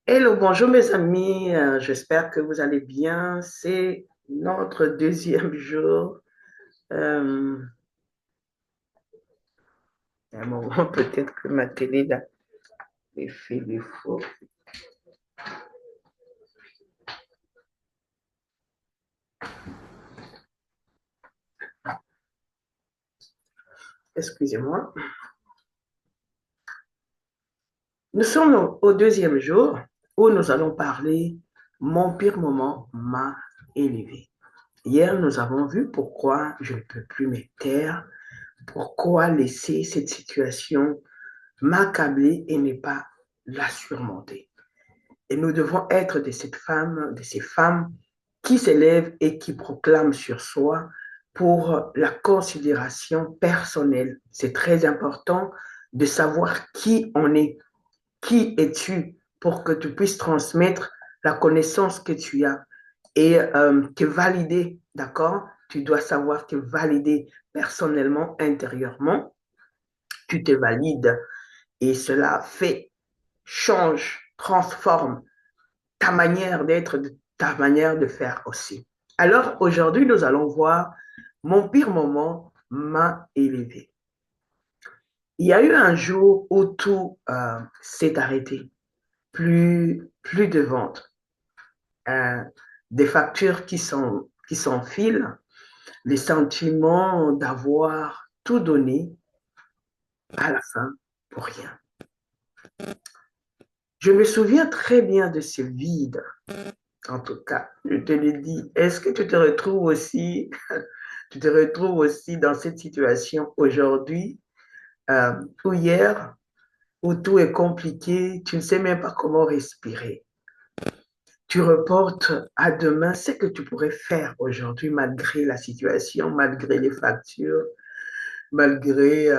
Hello, bonjour mes amis. J'espère que vous allez bien. C'est notre deuxième jour. Euh, à un moment, peut-être que ma télé là, a fait défaut. Excusez-moi. Nous sommes au deuxième jour où nous allons parler Mon pire moment m'a élevé. Hier, nous avons vu pourquoi je ne peux plus me taire, pourquoi laisser cette situation m'accabler et ne pas la surmonter. Et nous devons être de ces femmes qui s'élèvent et qui proclament sur soi pour la considération personnelle. C'est très important de savoir qui on est, qui es-tu pour que tu puisses transmettre la connaissance que tu as et te valider, d'accord? Tu dois savoir te valider personnellement, intérieurement. Tu te valides et cela fait, change, transforme ta manière d'être, ta manière de faire aussi. Alors aujourd'hui, nous allons voir mon pire moment m'a élevé. Il y a eu un jour où tout s'est arrêté, plus de ventes, euh, des factures qui s'enfilent, les sentiments d'avoir tout donné à la fin pour rien. Je me souviens très bien de ce vide. En tout cas, je te le dis. Est-ce que tu te retrouves aussi dans cette situation aujourd'hui ou hier, où tout est compliqué, tu ne sais même pas comment respirer. Tu reportes à demain ce que tu pourrais faire aujourd'hui malgré la situation, malgré les factures, malgré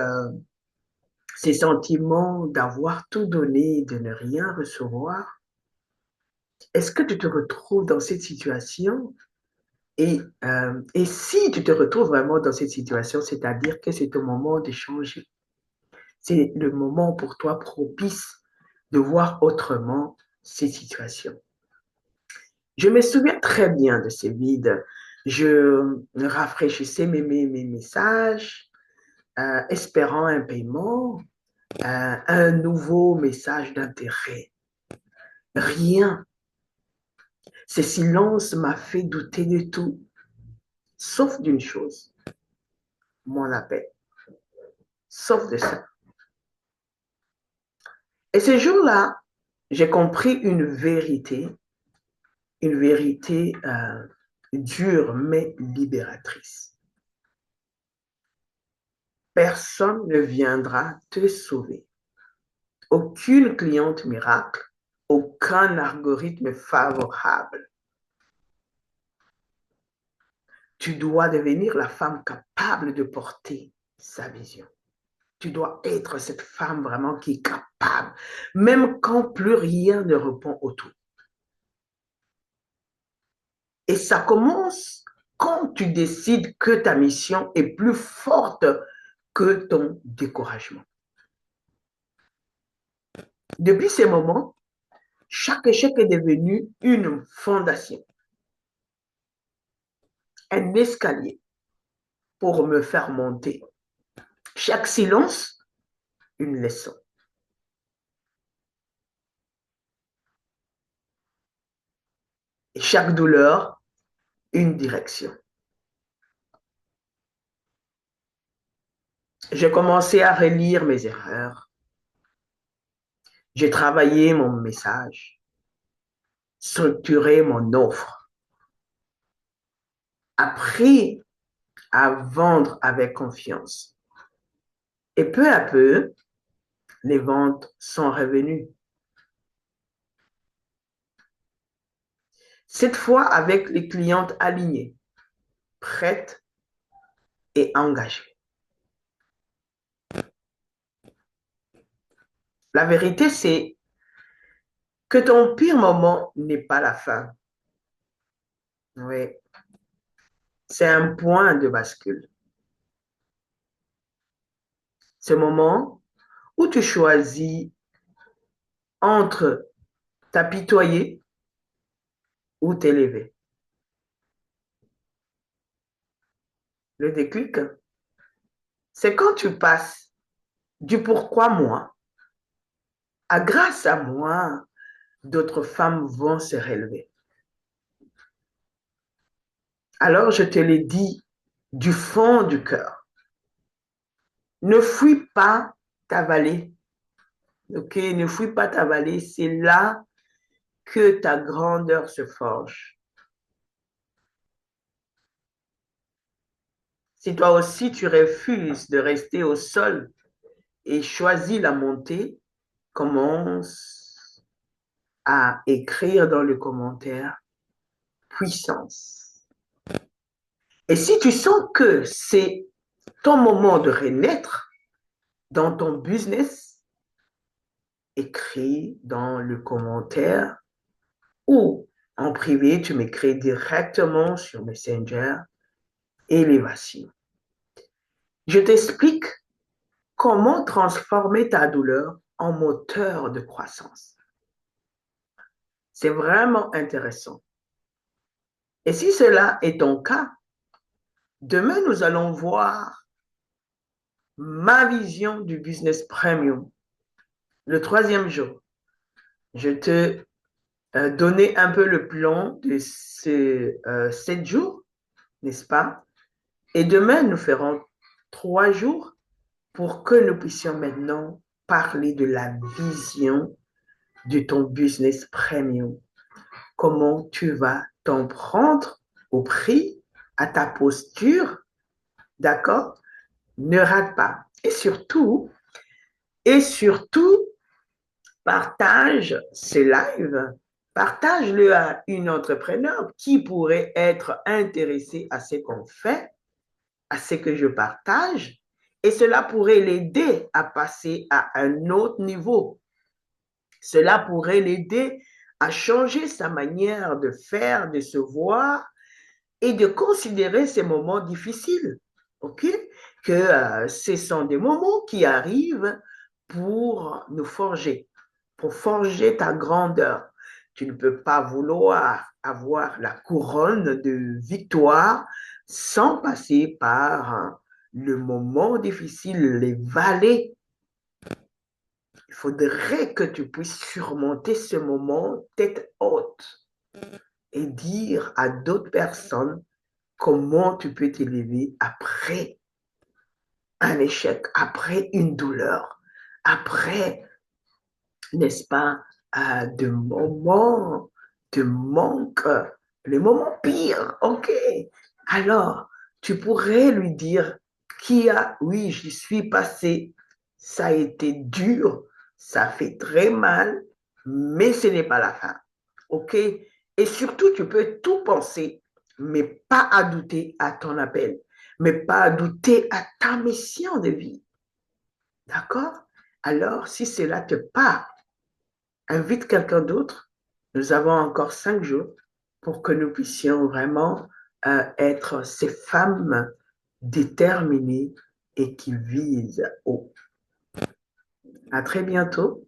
ces sentiments d'avoir tout donné et de ne rien recevoir. Est-ce que tu te retrouves dans cette situation? Et si tu te retrouves vraiment dans cette situation, c'est-à-dire que c'est au moment de changer, c'est le moment pour toi propice de voir autrement ces situations. Je me souviens très bien de ces vides. Je rafraîchissais mes messages, espérant un paiement, un nouveau message d'intérêt. Rien. Ce silence m'a fait douter de tout, sauf d'une chose, mon appel. Sauf de ça. Et ce jour-là, j'ai compris une vérité dure mais libératrice. Personne ne viendra te sauver. Aucune cliente miracle, aucun algorithme favorable. Tu dois devenir la femme capable de porter sa vision. Tu dois être cette femme vraiment qui est capable, même quand plus rien ne répond autour. Et ça commence quand tu décides que ta mission est plus forte que ton découragement. Depuis ces moments, chaque échec est devenu une fondation, un escalier pour me faire monter. Chaque silence, une leçon. Et chaque douleur, une direction. J'ai commencé à relire mes erreurs. J'ai travaillé mon message, structuré mon offre, appris à vendre avec confiance. Et peu à peu, les ventes sont revenues. Cette fois avec les clientes alignées, prêtes et engagées. La vérité, c'est que ton pire moment n'est pas la fin. Oui. C'est un point de bascule. Ce moment où tu choisis entre t'apitoyer ou t'élever. Le déclic, c'est quand tu passes du pourquoi moi à grâce à moi, d'autres femmes vont se relever. Alors je te l'ai dit du fond du cœur. Ne fuis pas ta vallée. Ok, ne fuis pas ta vallée. C'est là que ta grandeur se forge. Si toi aussi tu refuses de rester au sol et choisis la montée, commence à écrire dans le commentaire puissance. Et si tu sens que c'est ton moment de renaître dans ton business, écris dans le commentaire ou en privé, tu m'écris directement sur Messenger, élévation. Je t'explique comment transformer ta douleur en moteur de croissance. C'est vraiment intéressant. Et si cela est ton cas, demain, nous allons voir ma vision du business premium. Le troisième jour, je te donnais un peu le plan de ces 7 jours, n'est-ce pas? Et demain, nous ferons 3 jours pour que nous puissions maintenant parler de la vision de ton business premium. Comment tu vas t'en prendre au prix, à ta posture, d'accord? Ne rate pas. Et surtout, partage ce live, partage-le à une entrepreneur qui pourrait être intéressée à ce qu'on fait, à ce que je partage, et cela pourrait l'aider à passer à un autre niveau. Cela pourrait l'aider à changer sa manière de faire, de se voir et de considérer ces moments difficiles. OK? Que ce sont des moments qui arrivent pour nous forger, pour forger ta grandeur. Tu ne peux pas vouloir avoir la couronne de victoire sans passer par le moment difficile, les vallées. Il faudrait que tu puisses surmonter ce moment tête haute et dire à d'autres personnes comment tu peux t'élever après un échec, après une douleur, après, n'est-ce pas, de moments de manque, les moments pires, ok. Alors, tu pourrais lui dire, oui, j'y suis passé, ça a été dur, ça fait très mal, mais ce n'est pas la fin, ok. Et surtout, tu peux tout penser, mais pas à douter à ton appel, mais pas à douter à ta mission de vie. D'accord? Alors, si cela te parle, invite quelqu'un d'autre. Nous avons encore 5 jours pour que nous puissions vraiment être ces femmes déterminées et qui visent haut. À très bientôt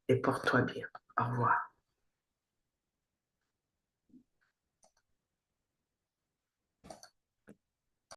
et porte-toi bien. Au revoir.